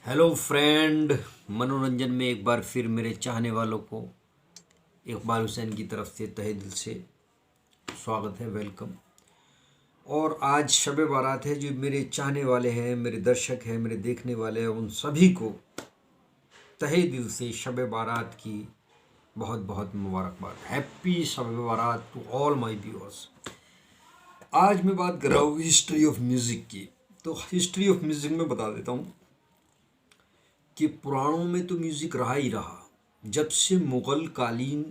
Hello friend, मनोरंजन में एक बार फिर मेरे चाहने वालों को इकबाल हुसैन की तरफ से तहे दिल से स्वागत है, वेलकम। और आज शब बारात है। जो मेरे चाहने वाले हैं, मेरे दर्शक हैं, मेरे देखने वाले हैं, उन सभी को तहे दिल से शब बारात की बहुत बहुत मुबारकबाद। हैप्पी शब बारात टू ऑल माय व्यूअर्स। आज मैं बात कर रहा हूँ हिस्ट्री ऑफ म्यूज़िक की। तो हिस्ट्री ऑफ म्यूज़िक में बता देता हूँ कि पुराणों में तो म्यूज़िक रहा ही रहा। जब से मुग़ल कालीन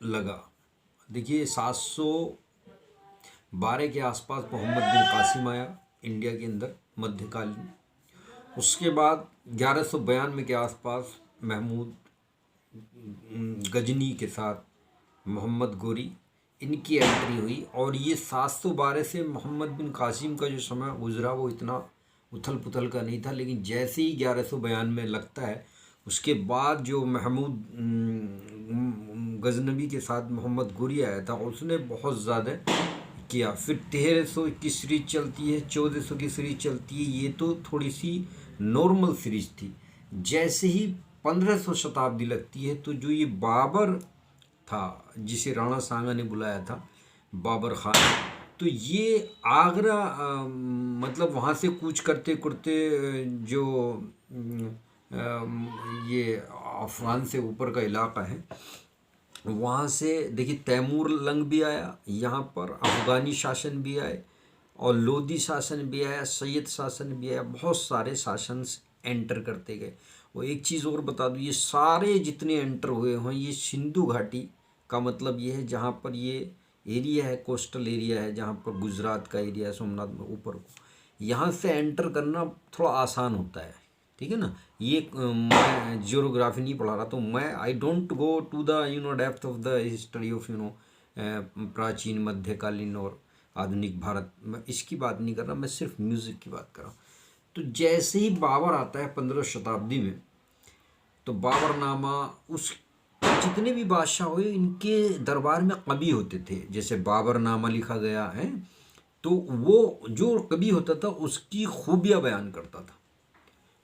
लगा, देखिए 712 के आसपास मोहम्मद बिन कासिम आया इंडिया के अंदर मध्यकालीन। उसके बाद 1192 के आसपास महमूद गजनी के साथ मोहम्मद गोरी, इनकी एंट्री हुई। और ये 712 से मोहम्मद बिन कासिम का जो समय गुजरा वो इतना उथल पुथल का नहीं था, लेकिन जैसे ही 1192 लगता है, उसके बाद जो महमूद गजनवी के साथ मोहम्मद गोरी आया था, उसने बहुत ज़्यादा किया। फिर 1300 की सीरीज चलती है, 1400 की सीरीज चलती है। ये तो थोड़ी सी नॉर्मल सीरीज थी। जैसे ही 1500 शताब्दी लगती है, तो जो ये बाबर था, जिसे राणा सांगा ने बुलाया था, बाबर खान, तो ये आगरा मतलब वहाँ से कूच करते करते जो ये अफगान से ऊपर का इलाका है, वहाँ से देखिए तैमूर लंग भी आया, यहाँ पर अफगानी शासन भी आए और लोधी शासन भी आया, सैयद शासन भी आया। बहुत सारे शासन एंटर करते गए। वो एक चीज़ और बता दूँ, ये सारे जितने एंटर हुए हैं, ये सिंधु घाटी का मतलब ये है जहाँ पर ये एरिया है, कोस्टल एरिया है, जहाँ पर गुजरात का एरिया है, सोमनाथ में ऊपर को, यहाँ से एंटर करना थोड़ा आसान होता है। ठीक है ना। ये मैं जियोग्राफी नहीं पढ़ा रहा, तो मैं I don't go to the depth of the history of प्राचीन मध्यकालीन और आधुनिक भारत। मैं इसकी बात नहीं कर रहा, मैं सिर्फ म्यूज़िक की बात कर रहा हूँ। तो जैसे ही बाबर आता है 15 शताब्दी में, तो बाबरनामा, उस जितने भी बादशाह हुए, इनके दरबार में कवि होते थे। जैसे बाबरनामा लिखा गया है, तो वो जो कवि होता था उसकी खूबियाँ बयान करता था,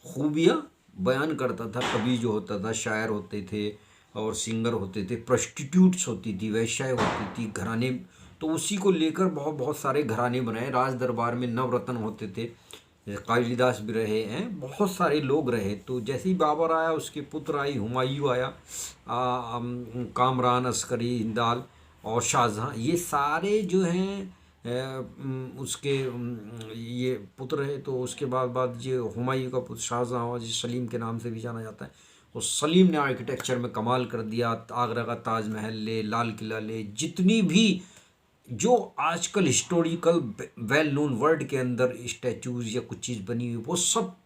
खूबियाँ बयान करता था। कवि जो होता था, शायर होते थे और सिंगर होते थे, प्रोस्टिट्यूट्स होती थी, वैश्याएँ होती थी, घराने। तो उसी को लेकर बहुत बहुत सारे घराने बनाए। राज दरबार में नवरत्न होते थे, जैसे कालिदास भी रहे हैं, बहुत सारे लोग रहे। तो जैसे ही बाबर आया, उसके पुत्र आई, हुमायूं आया, कामरान, अस्करी, हिंदाल और शाहजहाँ, ये सारे जो हैं उसके ये पुत्र है। तो उसके बाद ये हुमायूं का पुत्र शाहजहाँ हुआ, जिस सलीम के नाम से भी जाना जाता है। और सलीम ने आर्किटेक्चर में कमाल कर दिया। आगरा का ताजमहल ले, लाल किला ले, जितनी भी जो आजकल हिस्टोरिकल वेल नोन वर्ल्ड के अंदर स्टैचूज़ या कुछ चीज़ बनी हुई, वो सब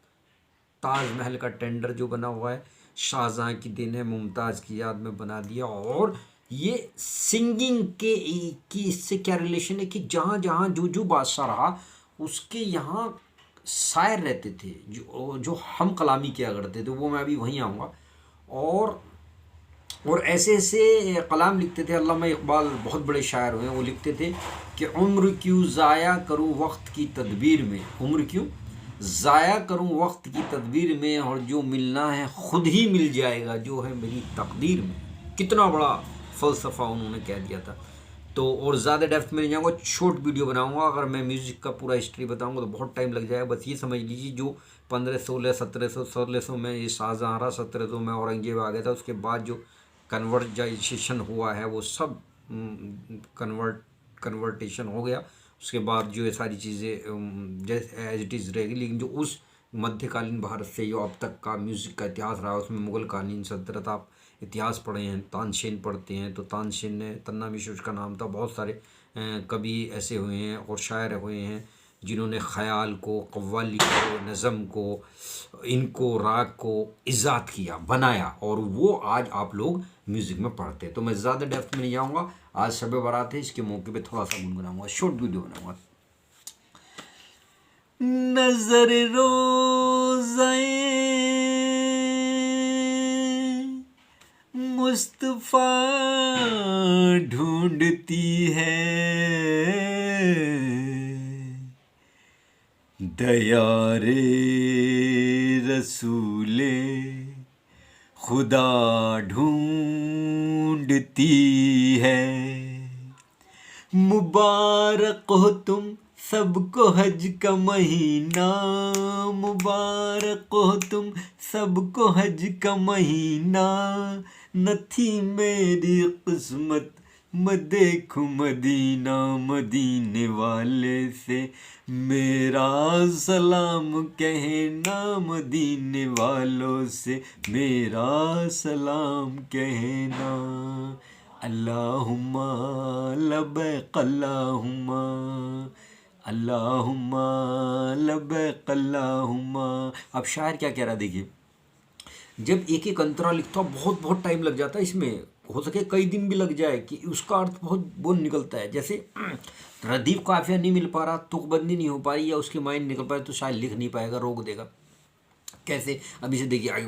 ताजमहल का टेंडर जो बना हुआ है, शाहजहाँ की देन है, मुमताज़ की याद में बना दिया। और ये सिंगिंग के की इससे क्या रिलेशन है कि जहाँ जहाँ जो जो बादशाह रहा, उसके यहाँ शायर रहते थे जो हम कलामी किया करते थे। वो मैं अभी वहीं आऊँगा। और ऐसे ऐसे कलाम लिखते थे। अल्लामा इकबाल बहुत बड़े शायर हुए हैं। वो लिखते थे कि उम्र क्यों ज़ाया करूँ वक्त की तदबीर में, उम्र क्यों ज़ाया करूँ वक्त की तदबीर में, और जो मिलना है खुद ही मिल जाएगा, जो है मेरी तकदीर में। कितना बड़ा फ़लसफ़ा उन्होंने कह दिया था। तो और ज़्यादा डेप्थ में नहीं जाऊँगा, शॉर्ट वीडियो बनाऊँगा। अगर मैं म्यूज़िक का पूरा हिस्ट्री बताऊँगा तो बहुत टाइम लग जाएगा। बस ये समझ लीजिए, जो 1516 1700 में ये शाहजहाँ रहा, 1700 में औरंगजेब आ गया था। उसके बाद जो कन्वर्जाइजेशन हुआ है, वो सब कन्वर्टेशन हो गया। उसके बाद जो ये सारी चीज़ें जैसे एज इट इज़ रहेगी। लेकिन जो उस मध्यकालीन भारत से जो अब तक का म्यूज़िक का इतिहास रहा, उसमें मुग़ल कालीन सल्तनत, आप इतिहास पढ़े हैं, तानसेन पढ़ते हैं, तो तानसेन ने, तन्ना मिश्र उसका नाम था, बहुत सारे कवि ऐसे हुए हैं और शायर हुए हैं जिन्होंने ख़याल को, कव्वाली को, नज़म को, इनको राग को इजाद किया, बनाया, और वो आज आप लोग म्यूज़िक में पढ़ते हैं। तो मैं ज़्यादा डेप्थ में नहीं जाऊँगा। आज शब बारात है, इसके मौके पे थोड़ा सा गुनगुनाऊँगा, शॉर्ट वीडियो बनाऊँगा। नजर रोज़े मुस्तफा ढूंढती है, दया रे रसूले खुदा ढूंढती है। मुबारक हो तुम सबको हज का महीना, मुबारक हो तुम सबको हज का महीना। न थी मेरी किस्मत मैं देखूं मदीना, मदीने वाले से मेरा सलाम कहना, मदीने वालों से मेरा सलाम कहना। अल्लाहुम्मा लब्बैक अल्लाहुम्मा, अल्लाहुम्मा लब्बैक अल्लाहुम्मा। अब शायर क्या कह रहा है देखिए, जब एक एक अंतरा लिखता हूँ बहुत बहुत टाइम लग जाता है, इसमें हो सके कई दिन भी लग जाए कि उसका अर्थ बहुत वो निकलता है। जैसे रदीफ काफिया नहीं मिल पा रहा, तुकबंदी नहीं हो पा रही, या उसके माइंड निकल पा रही, तो शायद लिख नहीं पाएगा, रोक देगा। कैसे, अभी से देखिए आगे।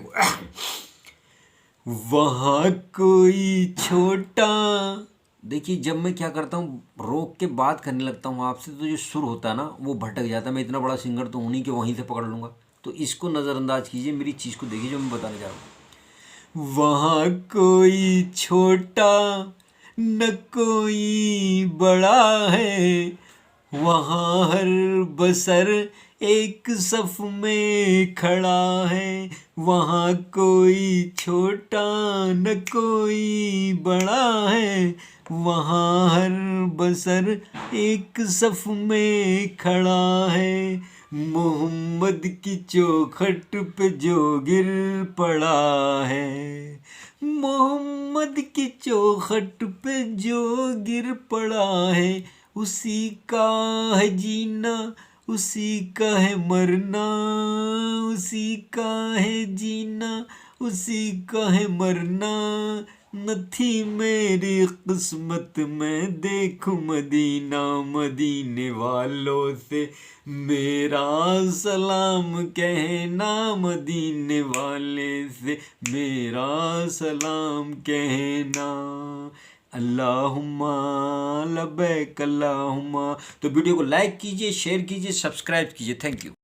वहाँ कोई छोटा, देखिए जब मैं क्या करता हूँ रोक के बात करने लगता हूँ आपसे, तो जो सुर होता है ना वो भटक जाता है। मैं इतना बड़ा सिंगर तो उन्हीं के वहीं से पकड़ लूँगा, तो इसको नज़रअंदाज कीजिए, मेरी चीज़ को देखिए जो मैं बताने जा रहा हूँ। वहाँ कोई छोटा न कोई बड़ा है, वहाँ हर बसर एक सफ में खड़ा है। वहाँ कोई छोटा न कोई बड़ा है, वहाँ हर बसर एक सफ में खड़ा है। मोहम्मद की चौखट पे जो गिर पड़ा है, मोहम्मद की चौखट पे जो गिर पड़ा है, उसी का है जीना उसी का है मरना, उसी का है जीना उसी का है मरना। न थी मेरी किस्मत में देखूं मदीना, मदीने वालों से मेरा सलाम कहना, मदीने वाले से मेरा सलाम कहना। अल्लाहुम्मा लब्बैक अल्लाहुम्मा। तो वीडियो को लाइक कीजिए, शेयर कीजिए, सब्सक्राइब कीजिए। Thank you.